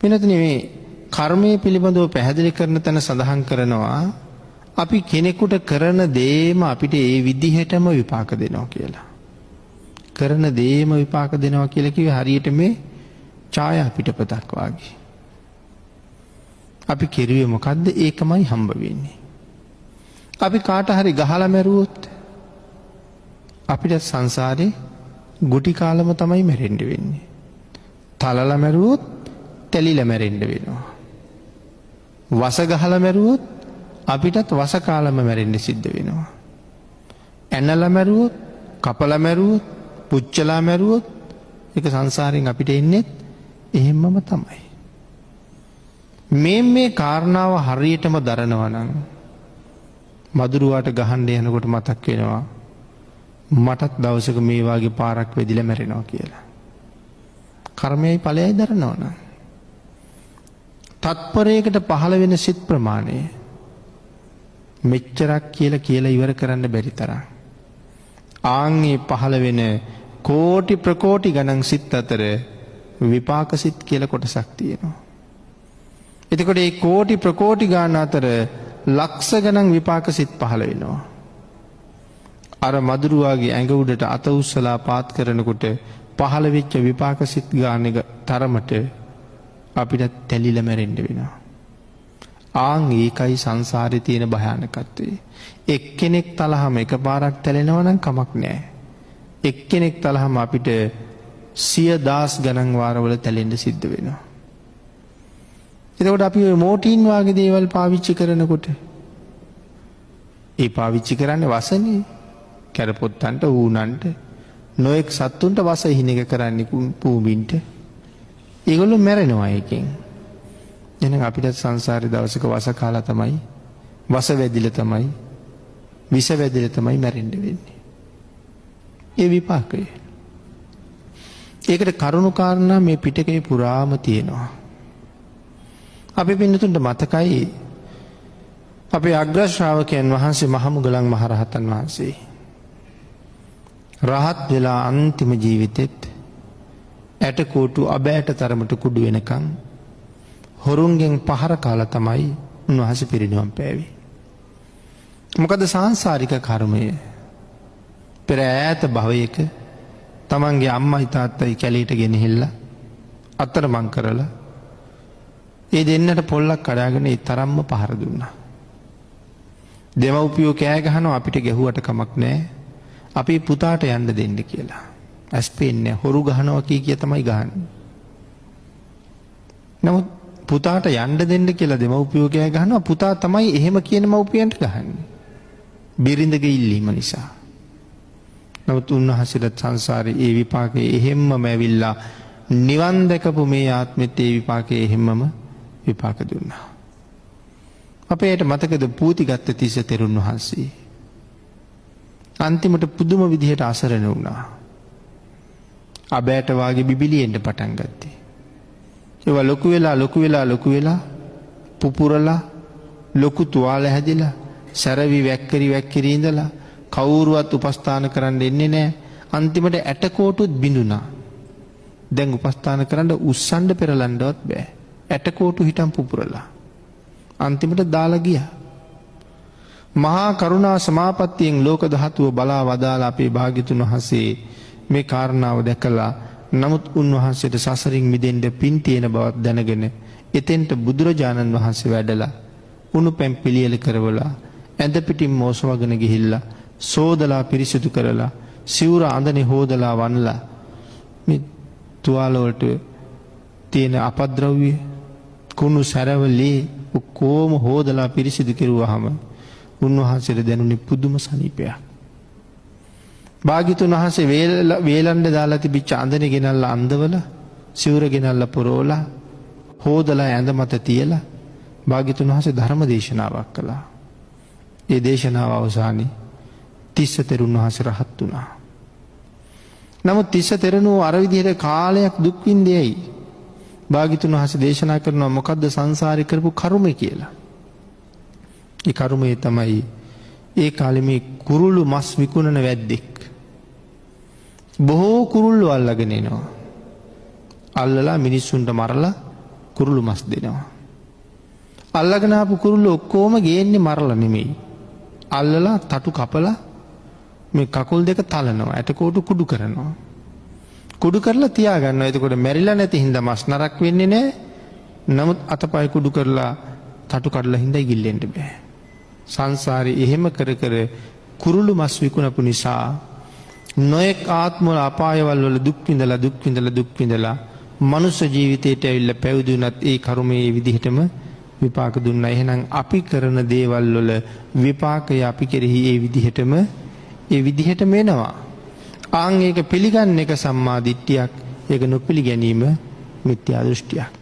වෙනතනේ මේ කර්මයේ පිළිබඳව පැහැදිලි කරන තැන සඳහන් කරනවා අපි කෙනෙකුට කරන දේම අපිට ඒ විදිහටම විපාක දෙනවා කියලා. කරන දේම විපාක දෙනවා කියලා කිව්වේ හරියට මේ ඡායා පිටපතක් වාගේ. අපි කෙරුවේ මොකද්ද? ඒකමයි හම්බ වෙන්නේ. අපි කාට හරි ගහලා මැරුවොත් අපිට සංසාරේ ගුටි කාලම තමයි මැරෙන්න වෙන්නේ. තලලා මැරුවොත් තැලිලා මැරෙන්න වෙනවා. වස ගහලා මැරුවොත් අපිටත් වස කාලම මැරෙන්න සිද්ධ වෙනවා. ඇනලා මැරුවොත්, කපලා මැරුවොත්, පුච්චලා මැරුවොත් ඒක සංසාරයෙන් අපිට එන්නේ එහෙම්මම තමයි. මේ කාරණාව හරියටම දරනවා නම් මදුරුවාට ගහන්න යනකොට මතක් වෙනවා මටත් දවසක මේ වාගේ පාරක් වැදිලා මැරෙනවා කියලා. කර්මයයි ඵලයයි දරනවා නම් තත්පරයකට පහළ වෙන සිත් ප්‍රමාණය මෙච්චරක් කියලා ඉවර කරන්න බැරි තරම්. ආන්ගේ පහළ වෙන කෝටි ප්‍රකෝටි ගණන් සිත් අතර විපාක සිත් කියලා කොටසක් තියෙනවා. එතකොට මේ කෝටි ප්‍රකෝටි ගණන් අතර ලක්ෂ ගණන් විපාක සිත් පහළ වෙනවා. අර මදුරුවාගේ ඇඟ උඩට අත උස්සලා පාත් කරනකොට පහළ වෙච්ච විපාක සිත් ගානක තරමට අපිට තැලිලා මැරෙන්න වෙනවා. ආන් ඒකයි සංසාරේ තියෙන භයානකත්වය. එක්කෙනෙක් තලහම එකපාරක් තැලෙනවා නම් කමක් නැහැ. එක්කෙනෙක් තලහම අපිට 100,000 ගණන් වාරවල තැලෙන්න සිද්ධ වෙනවා. එතකොට අපි ওই මෝටින් වාගේ දේවල් පාවිච්චි කරනකොට ඒ පාවිච්චි කරන්නේ වසනේ. කැරපොත්තන්ට ඌනන්ට නොඑක් සත්තුන්ට වස හිණ එක කරන්නේ පූඹින්ට. ඒගොල්ලෝ මැරෙනවා එකෙන්. එහෙනම් අපිට සංසාරේ දවසක වස කාලා තමයි, වස වැදිලා තමයි, විස වැදිලා තමයි මැරෙන්න වෙන්නේ. ඒ විපාකය. ඒකට කරුණු කාරණා මේ පිටකේ පුරාම තියෙනවා. අපි පින්නතුන්ට මතකයි අපේ අග්‍ර ශ්‍රාවකයන් වහන්සේ මහමුගලන් මහරහතන් වහන්සේ රහත් වෙලා අන්තිම ජීවිතෙත් ඇටකෝටු අබෑට තරමට කුඩු වෙනකන් හොරුන්ගෙන් පහර කාලා තමයි උන්වහන්සේ පිරිනිවන් පෑවේ. මොකද සාංශාරික කර්මය පෙර ඈත භවයක තමන්ගේ අම්මයි තාත්තයි කැලේට ගෙනහිල්ලා අතරමං කරලා ඒ දෙන්නට පොල්ලක් කඩාගෙන ඒ තරම්ම පහර දුන්නා. දෙමව්පියෝ කෑ ගහනවා අපිට ගැහුවට කමක් නැහැ. අපි පුතාට යන්න දෙන්න කියලා. ඇස් පේන්නේ හොරු ගහනවා කිය තමයි ගහන්නේ. නමුත් පුතාට යන්න දෙන්න කියලා දෙමව්පියෝ කෑ ගහනවා පුතා තමයි එහෙම කියන මව්පියන්ට ගහන්නේ. බිරිඳගේ ඉල්ලීම නිසා. නමුත් උන්වහන්සේට සංසාරේ ඒ විපාකේ එහෙම්මම ඇවිල්ලා නිවන් දැකපු මේ ආත්මෙත් ඒ විපාකේ එහෙම්මම විපාක දුන්නා. අපේට මතකද පූතිගත්ත තිස්ස තෙරුන් වහන්සේ අන්තිමට පුදුම විදිහට අසරණ වුණා. අබෑට වාගේ බිබිලියෙන්න පටන් ගත්තේ. ඒවා ලොකු වෙලා පුපුරලා ලොකු තුවාල හැදිලා සැරවි වැක්කිරි ඉඳලා කවුරුවත් උපස්ථාන කරන්න එන්නේ නැහැ. අන්තිමට ඇටකෝටුත් බිඳුණා. දැන් උපස්ථාන කරන්න උස්සන්න පෙරලන්නවත් බෑ. ඇටකෝටු හිටන් පුපුරලා අන්තිමට දාලා ගියා. මහා කරුණා සමාපත්තියෙන් ලෝක ධාතුව බලා වදාලා අපේ භාග්‍යතුන් වහන්සේ මේ කාරණාව දැකලා නමුත් උන්වහන්සේට සසරින් මිදෙන්න පින් තියෙන බවක් දැනගෙන එතෙන්ට බුදුරජාණන් වහන්සේ වැඩලා උණු පැන් පිළියෙල කරවලා ඇඳ පිටින් මොසවගෙන ගිහිල්ලා සෝදලා පිරිසිදු කරලා සිවුර අඳනේ හොදලා වන්ලා මේ තුවාල වලට තියෙන අපද්‍රව්‍ය කුණු සැරවලේ ඔක්කොම හොදලා පිරිසිදු කෙරුවාම උන්වහන්සේට දැනුනේ පුදුම සනීපයක්. භාග්‍යතුන් වහන්සේ වේලන්න දාලා තිබිච්ච අඳනේ ගෙනල්ලා අඳවලා සිවුර ගෙනල්ලා පුරවලා හොදලා ඇඳ මත තියලා භාග්‍යතුන් වහන්සේ ධර්ම දේශනාවක් කළා. ඒ දේශනාව අවසානයේ තිස්ස තෙරුන් වහන්සේ රහත් වුණා. නමුත් තිස්ස තෙරණුව අර විදිහට කාලයක් දුක් විඳියයි. භාග්‍යතුන් වහන්සේ දේශනා කරනවා මොකද්ද සංසාරේ කරපු කර්මය කියලා. ඒ කර්මය තමයි ඒ කාලේ මේ කුරුළු මස් විකුණන වැද්දෙක් බොහෝ කුරුල්ලෝ අල්ලගෙන එනවා. අල්ලලා මිනිස්සුන්ට මරලා කුරුළු මස් දෙනවා. අල්ලගෙන ආපු කුරුල්ල ඔක්කොම ගේන්නේ මරලා නෙමෙයි. අල්ලලා තටු කපලා මේ කකුල් දෙක තලනවා. ඇටකොටු කුඩු කරනවා. කුඩු කරලා තියා ගන්නවා. එතකොට මැරිලා නැති හින්දා මස් නරක් වෙන්නේ නැහැ. නමුත් අතපය කුඩු කරලා තටු කඩලා හින්දා ඉගිල්ලෙන්න බෑ. සංසාරේ එහෙම කර කර කුරුළු මස් විකුණපු නිසා නොයෙක් ආත්මවල අපායවල වල දුක් විඳලා මනුෂ්‍ය ජීවිතයට ඇවිල්ලා පැවිදුණත් ඒ කර්මයේ විදිහටම විපාක දුන්නා. එහෙනම් අපි කරන දේවල් වල විපාකය අපි කෙරෙහි ඒ විදිහටම එනවා. ආන් ඒක පිළිගන්න එක සම්මා දිට්ඨියක්. ඒක නොපිළිගැනීම මිත්‍යා දෘෂ්ටියක්.